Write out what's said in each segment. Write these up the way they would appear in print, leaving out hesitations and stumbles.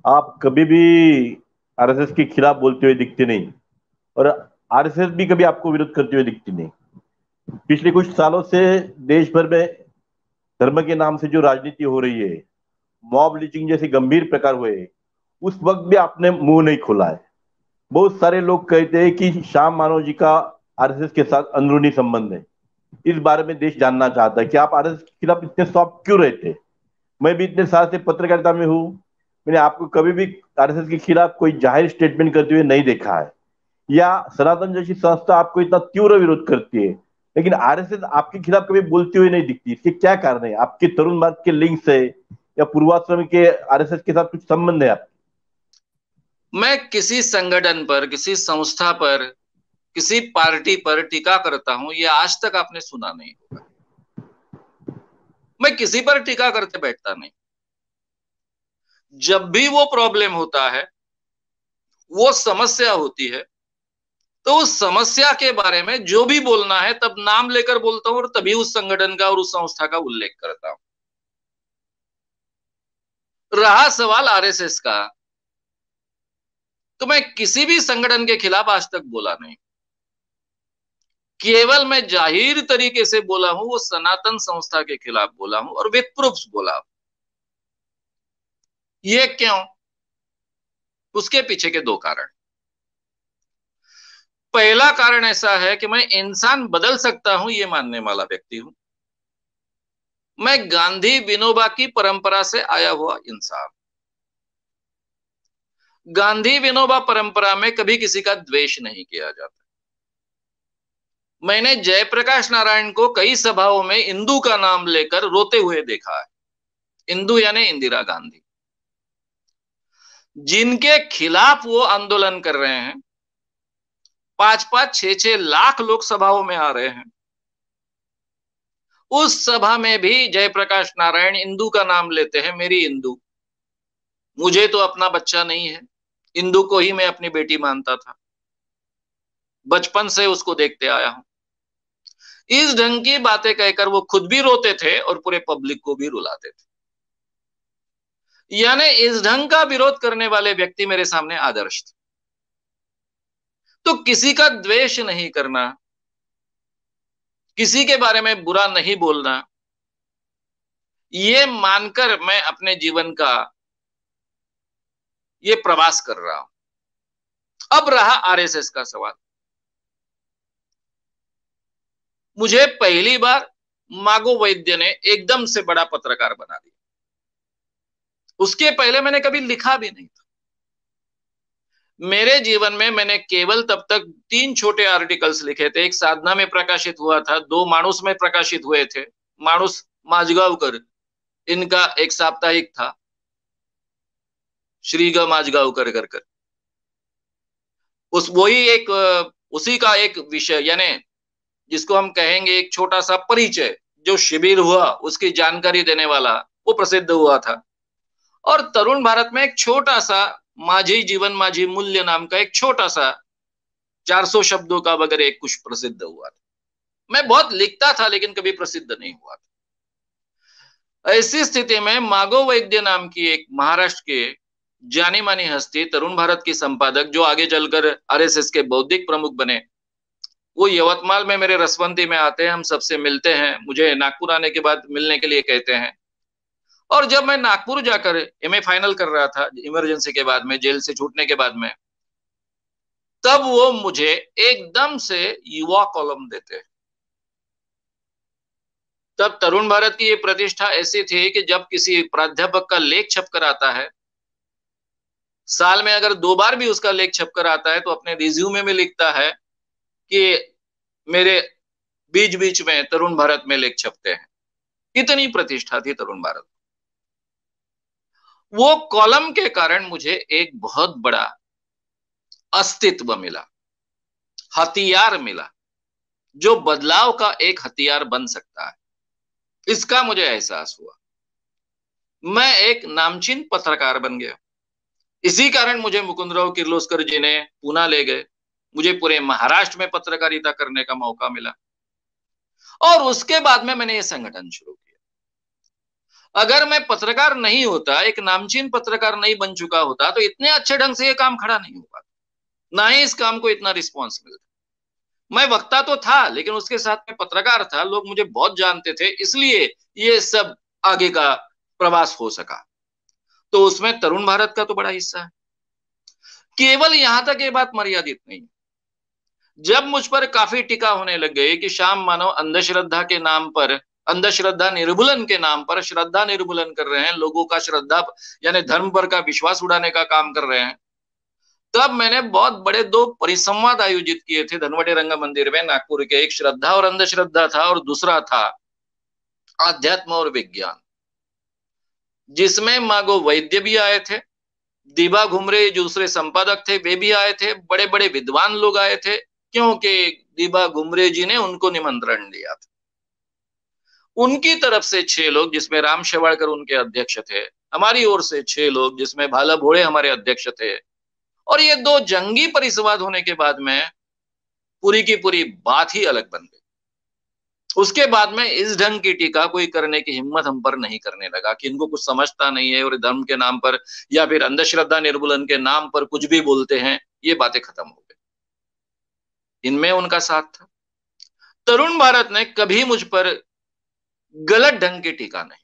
आप कभी भी आरएसएस के खिलाफ बोलते हुए दिखते नहीं, और आरएसएस भी कभी आपको विरोध करते हुए दिखती नहीं। पिछले कुछ सालों से देश भर में धर्म के नाम से जो राजनीति हो रही है, मॉब लिंचिंग जैसे गंभीर प्रकार हुए हैं, उस वक्त भी आपने मुंह नहीं खोला है। बहुत सारे लोग कहते हैं कि श्याम मानव जी का आरएसएस के साथ अंदरूनी संबंध है। इस बारे में देश जानना चाहता है कि आप आरएसएस के खिलाफ इतने सॉफ्ट क्यों रहते। मैं भी इतने साल से पत्रकारिता में हूँ, मैंने आपको कभी भी आरएसएस के खिलाफ कोई जाहिर स्टेटमेंट करते हुए नहीं देखा है, या सनातन जैसी संस्था आपको इतना तीव्र विरोध करती है, लेकिन आरएसएस आपके खिलाफ कभी बोलती हुई नहीं दिखती। इसके क्या कारण है? आपके तरुण भारत के लिंक से या पूर्वाश्रम के आरएसएस के साथ कुछ संबंध है आप? मैं किसी संगठन पर, किसी संस्था पर, किसी पार्टी पर टीका करता हूं, ये आज तक आपने सुना नहीं होगा। मैं किसी पर टीका करते बैठता नहीं। जब भी वो प्रॉब्लम होता है, वो समस्या होती है, तो उस समस्या के बारे में जो भी बोलना है तब नाम लेकर बोलता हूं, और तभी उस संगठन का और उस संस्था का उल्लेख करता हूं। रहा सवाल आरएसएस का, तो मैं किसी भी संगठन के खिलाफ आज तक बोला नहीं। केवल मैं जाहिर तरीके से बोला हूं, वो सनातन संस्था के खिलाफ बोला हूं, और विद प्रूफ्स बोला हूं। ये क्यों? उसके पीछे के दो कारण। पहला कारण ऐसा है कि मैं इंसान बदल सकता हूं, ये मानने वाला व्यक्ति हूं। मैं गांधी विनोबा की परंपरा से आया हुआ इंसान। गांधी विनोबा परंपरा में कभी किसी का द्वेष नहीं किया जाता। मैंने जयप्रकाश नारायण को कई सभाओं में इंदू का नाम लेकर रोते हुए देखा है। इंदू यानी इंदिरा गांधी, जिनके खिलाफ वो आंदोलन कर रहे हैं। 5-5, 6-6 लाख लोग सभाओं में आ रहे हैं। उस सभा में भी जयप्रकाश नारायण इंदू का नाम लेते हैं, मेरी इंदू। मुझे तो अपना बच्चा नहीं है, इंदू को ही मैं अपनी बेटी मानता था। बचपन से उसको देखते आया हूं। इस ढंग की बातें कहकर वो खुद भी रोते थे और पूरे पब्लिक को भी रुलाते थे। यानी इस ढंग का विरोध करने वाले व्यक्ति मेरे सामने आदर्श थे। तो किसी का द्वेष नहीं करना, किसी के बारे में बुरा नहीं बोलना, ये मानकर मैं अपने जीवन का ये प्रवास कर रहा हूं। अब रहा आरएसएस का सवाल। मुझे पहली बार मागो वैद्य ने एकदम से बड़ा पत्रकार बना दिया। उसके पहले मैंने कभी लिखा भी नहीं था। मेरे जीवन में मैंने केवल तब तक 3 छोटे आर्टिकल्स लिखे थे। एक साधना में प्रकाशित हुआ था, 2 मानुस में प्रकाशित हुए थे। मानुस माझगावकर, इनका एक साप्ताहिक था, श्री ग माझगावकर कर कर। उस वही एक उसी का एक विषय, यानी जिसको हम कहेंगे एक छोटा सा परिचय, जो शिविर हुआ उसकी जानकारी देने वाला, वो प्रसिद्ध हुआ था। और तरुण भारत में एक छोटा सा माझी जीवन माझी मूल्य नाम का एक छोटा सा 400 शब्दों का वगैरह एक कुछ प्रसिद्ध हुआ था। मैं बहुत लिखता था लेकिन कभी प्रसिद्ध नहीं हुआ था। ऐसी स्थिति में मागो वैद्य नाम की एक महाराष्ट्र के जानी मानी हस्ती, तरुण भारत की संपादक, जो आगे चलकर आरएसएस के बौद्धिक प्रमुख बने, वो यवतमाल में मेरे रसवंती में आते हैं, हम सबसे मिलते हैं, मुझे नागपुर आने के बाद मिलने के लिए कहते हैं। और जब मैं नागपुर जाकर एमए फाइनल कर रहा था इमरजेंसी के बाद में, जेल से छूटने के बाद में, तब वो मुझे एकदम से युवा कॉलम देते हैं। तब तरुण भारत की ये प्रतिष्ठा ऐसी थी कि जब किसी प्राध्यापक का लेख छपकर आता है, साल में अगर 2 बार भी उसका लेख छपकर आता है, तो अपने रिज्यूमे में लिखता है कि मेरे बीच बीच में तरुण भारत में लेख छपते हैं। इतनी प्रतिष्ठा थी तरुण भारत। वो कॉलम के कारण मुझे एक बहुत बड़ा अस्तित्व मिला, हथियार मिला, जो बदलाव का एक हथियार बन सकता है, इसका मुझे एहसास हुआ। मैं एक नामचीन पत्रकार बन गया। इसी कारण मुझे मुकुंदराव किर्लोस्कर जी ने पूना ले गए। मुझे पूरे महाराष्ट्र में पत्रकारिता करने का मौका मिला, और उसके बाद में मैंने ये संगठन शुरू किया। अगर मैं पत्रकार नहीं होता, एक नामचीन पत्रकार नहीं बन चुका होता, तो इतने अच्छे ढंग से ये काम खड़ा नहीं हो पाता, ना ही इस काम को इतना रिस्पॉन्स मिलता। मैं वक्ता तो था, लेकिन उसके साथ में पत्रकार था, लोग मुझे बहुत जानते थे, इसलिए ये सब आगे का प्रवास हो सका। तो उसमें तरुण भारत का तो बड़ा हिस्सा है। केवल यहां तक ये बात मर्यादित नहीं। जब मुझ पर काफी टीका होने लग गई कि श्याम मानव अंधश्रद्धा के नाम पर, अंधश्रद्धा निर्मूलन के नाम पर श्रद्धा निर्मूलन कर रहे हैं, लोगों का श्रद्धा यानी धर्म पर का विश्वास उड़ाने का काम कर रहे हैं, तब मैंने बहुत बड़े दो परिसंवाद आयोजित किए थे धनवटे रंग मंदिर में नागपुर के। एक श्रद्धा और अंधश्रद्धा था, और दूसरा था आध्यात्म और विज्ञान, जिसमें मागो वैद्य भी आए थे, दीबा घुमरे दूसरे संपादक थे वे भी आए थे, बड़े बड़े विद्वान लोग आए थे, क्योंकि दीबा घुमरे जी ने उनको निमंत्रण दिया था। उनकी तरफ से 6 लोग, जिसमें राम शेवाड़कर उनके अध्यक्ष थे, हमारी ओर से 6 लोग, जिसमें भाला भोड़े हमारे अध्यक्ष थे। और ये दो जंगी परिसंवाद होने के बाद में पूरी की पूरी बात ही अलग बन गई। उसके बाद में इस ढंग की टीका कोई करने की हिम्मत हम पर नहीं करने लगा कि इनको कुछ समझता नहीं है और धर्म के नाम पर या फिर अंधश्रद्धा निर्मूलन के नाम पर कुछ भी बोलते हैं, ये बातें खत्म हो गई। इनमें उनका साथ था। तरुण भारत ने कभी मुझ पर गलत ढंग की टीका नहीं,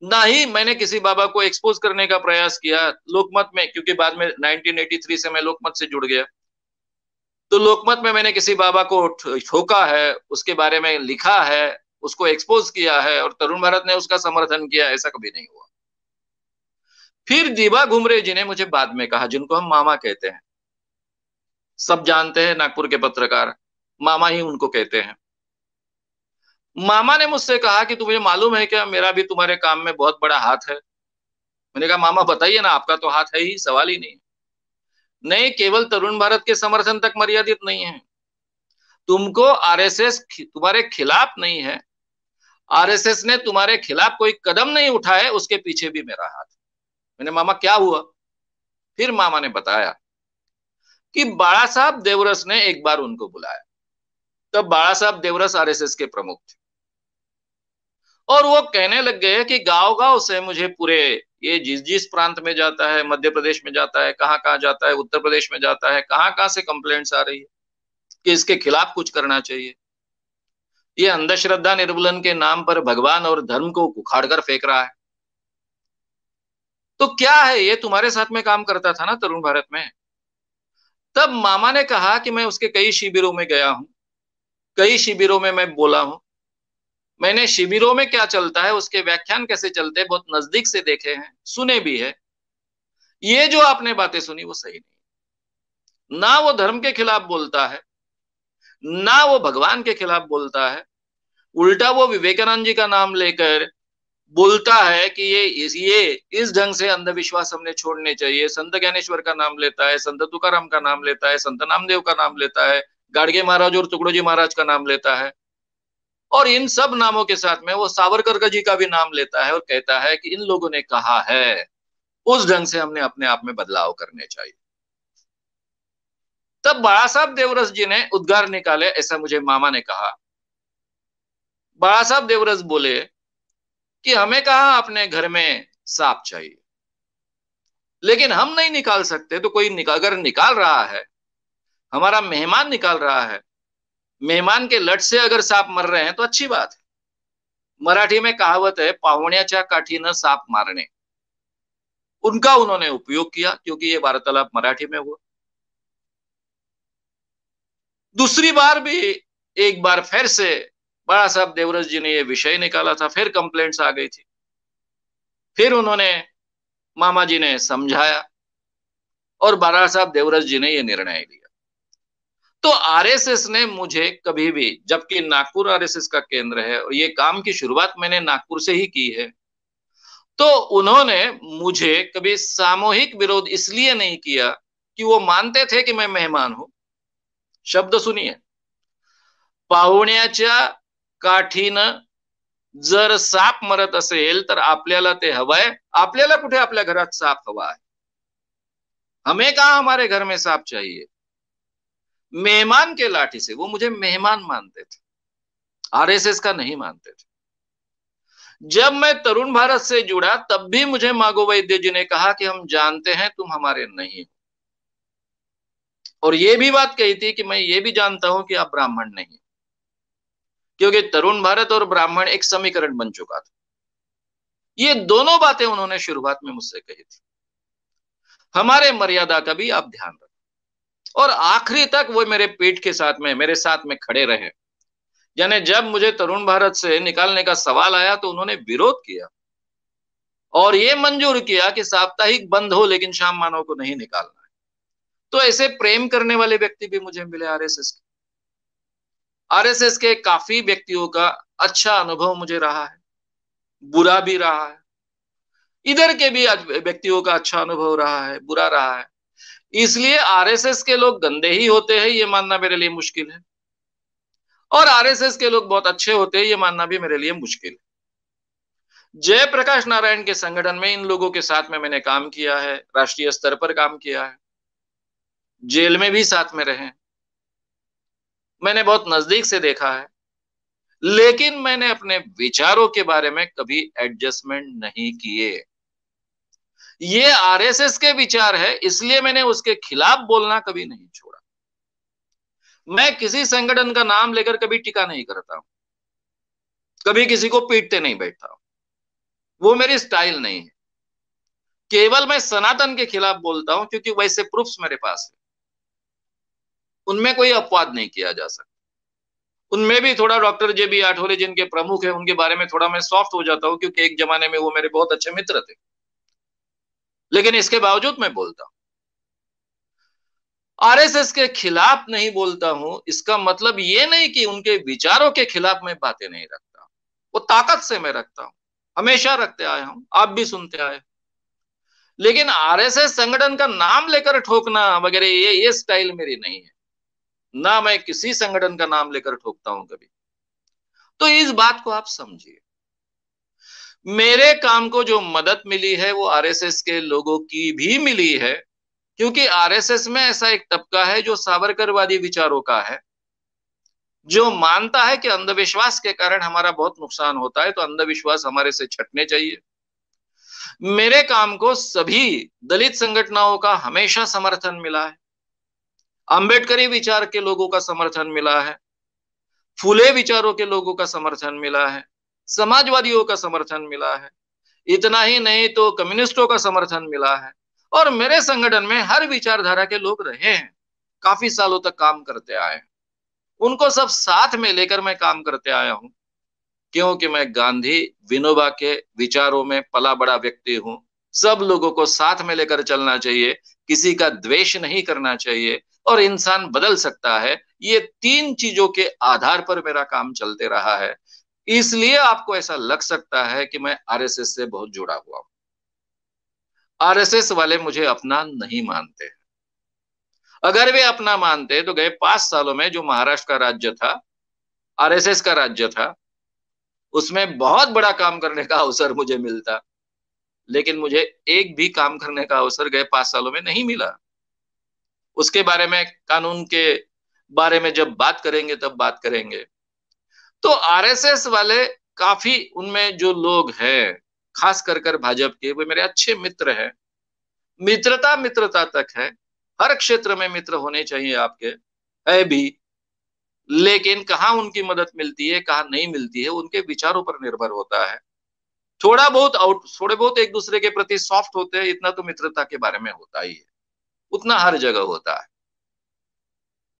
ना ही मैंने किसी बाबा को एक्सपोज करने का प्रयास किया लोकमत में, क्योंकि बाद में 1983 से मैं लोकमत से जुड़ गया। तो लोकमत में मैंने किसी बाबा को ठोका है, उसके बारे में लिखा है, उसको एक्सपोज किया है, और तरुण भारत ने उसका समर्थन किया, ऐसा कभी नहीं हुआ। फिर दीबा घुमरे जी ने मुझे बाद में कहा, जिनको हम मामा कहते हैं, सब जानते हैं नागपुर के पत्रकार, मामा ही उनको कहते हैं। मामा ने मुझसे कहा कि तुम्हें मालूम है क्या, मेरा भी तुम्हारे काम में बहुत बड़ा हाथ है। मैंने कहा मामा बताइए ना, आपका तो हाथ है ही, सवाल ही नहीं। नहीं, केवल तरुण भारत के समर्थन तक मर्यादित नहीं है, तुमको आरएसएस तुम्हारे खिलाफ नहीं है, आरएसएस ने तुम्हारे खिलाफ कोई कदम नहीं उठाए, उसके पीछे भी मेरा हाथ। मैंने मामा क्या हुआ? फिर मामा ने बताया कि बाला साहब देवरस ने एक बार उनको बुलाया, तब बाला साहब देवरस आरएसएस के प्रमुख थे, और वो कहने लग गए कि गांव गांव से मुझे पूरे ये जिस जिस प्रांत में जाता है, मध्य प्रदेश में जाता है, कहाँ कहाँ जाता है, उत्तर प्रदेश में जाता है, कहाँ कहाँ से कंप्लेंट्स आ रही है कि इसके खिलाफ कुछ करना चाहिए। ये अंधश्रद्धा निर्मूलन के नाम पर भगवान और धर्म को उखाड़ कर फेंक रहा है। तो क्या है, ये तुम्हारे साथ में काम करता था ना तरुण भारत में। तब मामा ने कहा कि मैं उसके कई शिविरों में गया हूं, कई शिविरों में मैं बोला हूं, मैंने शिविरों में क्या चलता है, उसके व्याख्यान कैसे चलते हैं बहुत नजदीक से देखे हैं, सुने भी है। ये जो आपने बातें सुनी वो सही नहीं, ना वो धर्म के खिलाफ बोलता है, ना वो भगवान के खिलाफ बोलता है, उल्टा वो विवेकानंद जी का नाम लेकर बोलता है कि ये इस ढंग से अंधविश्वास हमने छोड़ने चाहिए। संत ज्ञानेश्वर का नाम लेता है, संत तुकाराम का नाम लेता है, संत नामदेव का नाम लेता है, गाडगे महाराज और टुकड़ोजी महाराज का नाम लेता है, और इन सब नामों के साथ में वो सावरकर जी का भी नाम लेता है और कहता है कि इन लोगों ने कहा है, उस ढंग से हमने अपने आप में बदलाव करने चाहिए। तब बाला साहब देवरस जी ने उद्गार निकाले, ऐसा मुझे मामा ने कहा। बाला साहब देवरस बोले कि हमें कहा अपने घर में सांप चाहिए, लेकिन हम नहीं निकाल सकते, तो कोई अगर निकाल रहा है, हमारा मेहमान निकाल रहा है, मेहमान के लट से अगर सांप मर रहे हैं तो अच्छी बात है। मराठी में कहावत है, पाहुण्याच्या काठीनं सांप मारणे, उनका उन्होंने उपयोग किया, क्योंकि ये वार्तालाप मराठी में हुआ। दूसरी बार भी एक बार फिर से बाला साहब देवरस जी ने ये विषय निकाला था, फिर कंप्लेंट्स आ गई थी, फिर उन्होंने मामा जी ने समझाया और बाला साहब देवरस जी ने ये निर्णय लिया। तो आरएसएस ने मुझे कभी भी, जबकि नागपुर आरएसएस का केंद्र है और ये काम की शुरुआत मैंने नागपुर से ही की है, तो उन्होंने मुझे कभी सामूहिक विरोध इसलिए नहीं किया कि वो मानते थे कि मैं मेहमान हूं। शब्द सुनिए, पाहुण्याच्या काठीनं जर साप मरत असेल तर आपल्याला ते हवंय, आपल्याला कुठे आपल्या घरात साप हवा है, हमें कहा हमारे घर में साप चाहिए। मेहमान के लाठी से वो मुझे मेहमान मानते थे, आरएसएस का नहीं मानते थे। जब मैं तरुण भारत से जुड़ा तब भी मुझे मागो वैद्य जी ने कहा कि हम जानते हैं तुम हमारे नहीं हो, और ये भी बात कही थी कि मैं ये भी जानता हूं कि आप ब्राह्मण नहीं, क्योंकि तरुण भारत और ब्राह्मण एक समीकरण बन चुका था। ये दोनों बातें उन्होंने शुरुआत में मुझसे कही थी। हमारे मर्यादा का भी आप ध्यान रखें, और आखिरी तक वो मेरे पीठ के साथ में, मेरे साथ में खड़े रहे। यानी जब मुझे तरुण भारत से निकालने का सवाल आया तो उन्होंने विरोध किया और ये मंजूर किया कि साप्ताहिक बंद हो लेकिन श्याम मानव को नहीं निकालना है। तो ऐसे प्रेम करने वाले व्यक्ति भी मुझे मिले आरएसएस के। आरएसएस के काफी व्यक्तियों का अच्छा अनुभव मुझे रहा है, बुरा भी रहा है। इधर के भी व्यक्तियों का अच्छा अनुभव रहा है, बुरा रहा है। इसलिए आरएसएस के लोग गंदे ही होते हैं ये मानना मेरे लिए मुश्किल है, और आरएसएस के लोग बहुत अच्छे होते हैं ये मानना भी मेरे लिए मुश्किल है। जयप्रकाश नारायण के संगठन में इन लोगों के साथ में मैंने काम किया है, राष्ट्रीय स्तर पर काम किया है, जेल में भी साथ में रहे, मैंने बहुत नजदीक से देखा है, लेकिन मैंने अपने विचारों के बारे में कभी एडजस्टमेंट नहीं किए। ये आरएसएस के विचार है इसलिए मैंने उसके खिलाफ बोलना कभी नहीं छोड़ा। मैं किसी संगठन का नाम लेकर कभी टीका नहीं करता हूं, कभी किसी को पीटते नहीं बैठता हूं, वो मेरी स्टाइल नहीं है। केवल मैं सनातन के खिलाफ बोलता हूं क्योंकि वैसे प्रूफ्स मेरे पास है, उनमें कोई अपवाद नहीं किया जा सकता। उनमें भी थोड़ा डॉक्टर जेबी आठवले जिनके प्रमुख है उनके बारे में थोड़ा मैं सॉफ्ट हो जाता हूं, क्योंकि एक जमाने में वो मेरे बहुत अच्छे मित्र थे, लेकिन इसके बावजूद मैं बोलता हूं। आरएसएस के खिलाफ नहीं बोलता हूं इसका मतलब ये नहीं कि उनके विचारों के खिलाफ मैं बातें नहीं रखता, वो ताकत से मैं रखता हूं, हमेशा रखते आया हूं, आप भी सुनते आए। लेकिन आरएसएस संगठन का नाम लेकर ठोकना वगैरह ये स्टाइल मेरी नहीं है, ना मैं किसी संगठन का नाम लेकर ठोकता हूं कभी। तो इस बात को आप समझिए, मेरे काम को जो मदद मिली है वो आरएसएस के लोगों की भी मिली है, क्योंकि आरएसएस में ऐसा एक तबका है जो सावरकरवादी विचारों का है, जो मानता है कि अंधविश्वास के कारण हमारा बहुत नुकसान होता है, तो अंधविश्वास हमारे से छटने चाहिए। मेरे काम को सभी दलित संगठनों का हमेशा समर्थन मिला है, अंबेडकरी विचार के लोगों का समर्थन मिला है, फूले विचारों के लोगों का समर्थन मिला है, समाजवादियों का समर्थन मिला है, इतना ही नहीं तो कम्युनिस्टों का समर्थन मिला है, और मेरे संगठन में हर विचारधारा के लोग रहे हैं, काफी सालों तक काम करते आए हैं, उनको सब साथ में लेकर मैं काम करते आया हूं, क्योंकि मैं गांधी विनोबा के विचारों में पला बड़ा व्यक्ति हूं। सब लोगों को साथ में लेकर चलना चाहिए, किसी का द्वेष नहीं करना चाहिए, और इंसान बदल सकता है। ये तीन चीजों के आधार पर मेरा काम चलते रहा है, इसलिए आपको ऐसा लग सकता है कि मैं आरएसएस से बहुत जुड़ा हुआ हूं। आरएसएस वाले मुझे अपना नहीं मानते। अगर वे अपना मानते तो गए 5 सालों में जो महाराष्ट्र का राज्य था, आरएसएस का राज्य था, उसमें बहुत बड़ा काम करने का अवसर मुझे मिलता, लेकिन मुझे एक भी काम करने का अवसर गए 5 सालों में नहीं मिला। उसके बारे में, कानून के बारे में जब बात करेंगे तब बात करेंगे। तो आरएसएस वाले काफी, उनमें जो लोग हैं खास कर भाजपा के, वो मेरे अच्छे मित्र हैं। मित्रता मित्रता तक है, हर क्षेत्र में मित्र होने चाहिए आपके, है भी, लेकिन कहाँ उनकी मदद मिलती है कहाँ नहीं मिलती है उनके विचारों पर निर्भर होता है। थोड़े बहुत एक दूसरे के प्रति सॉफ्ट होते हैं, इतना तो मित्रता के बारे में होता ही है, उतना हर जगह होता है।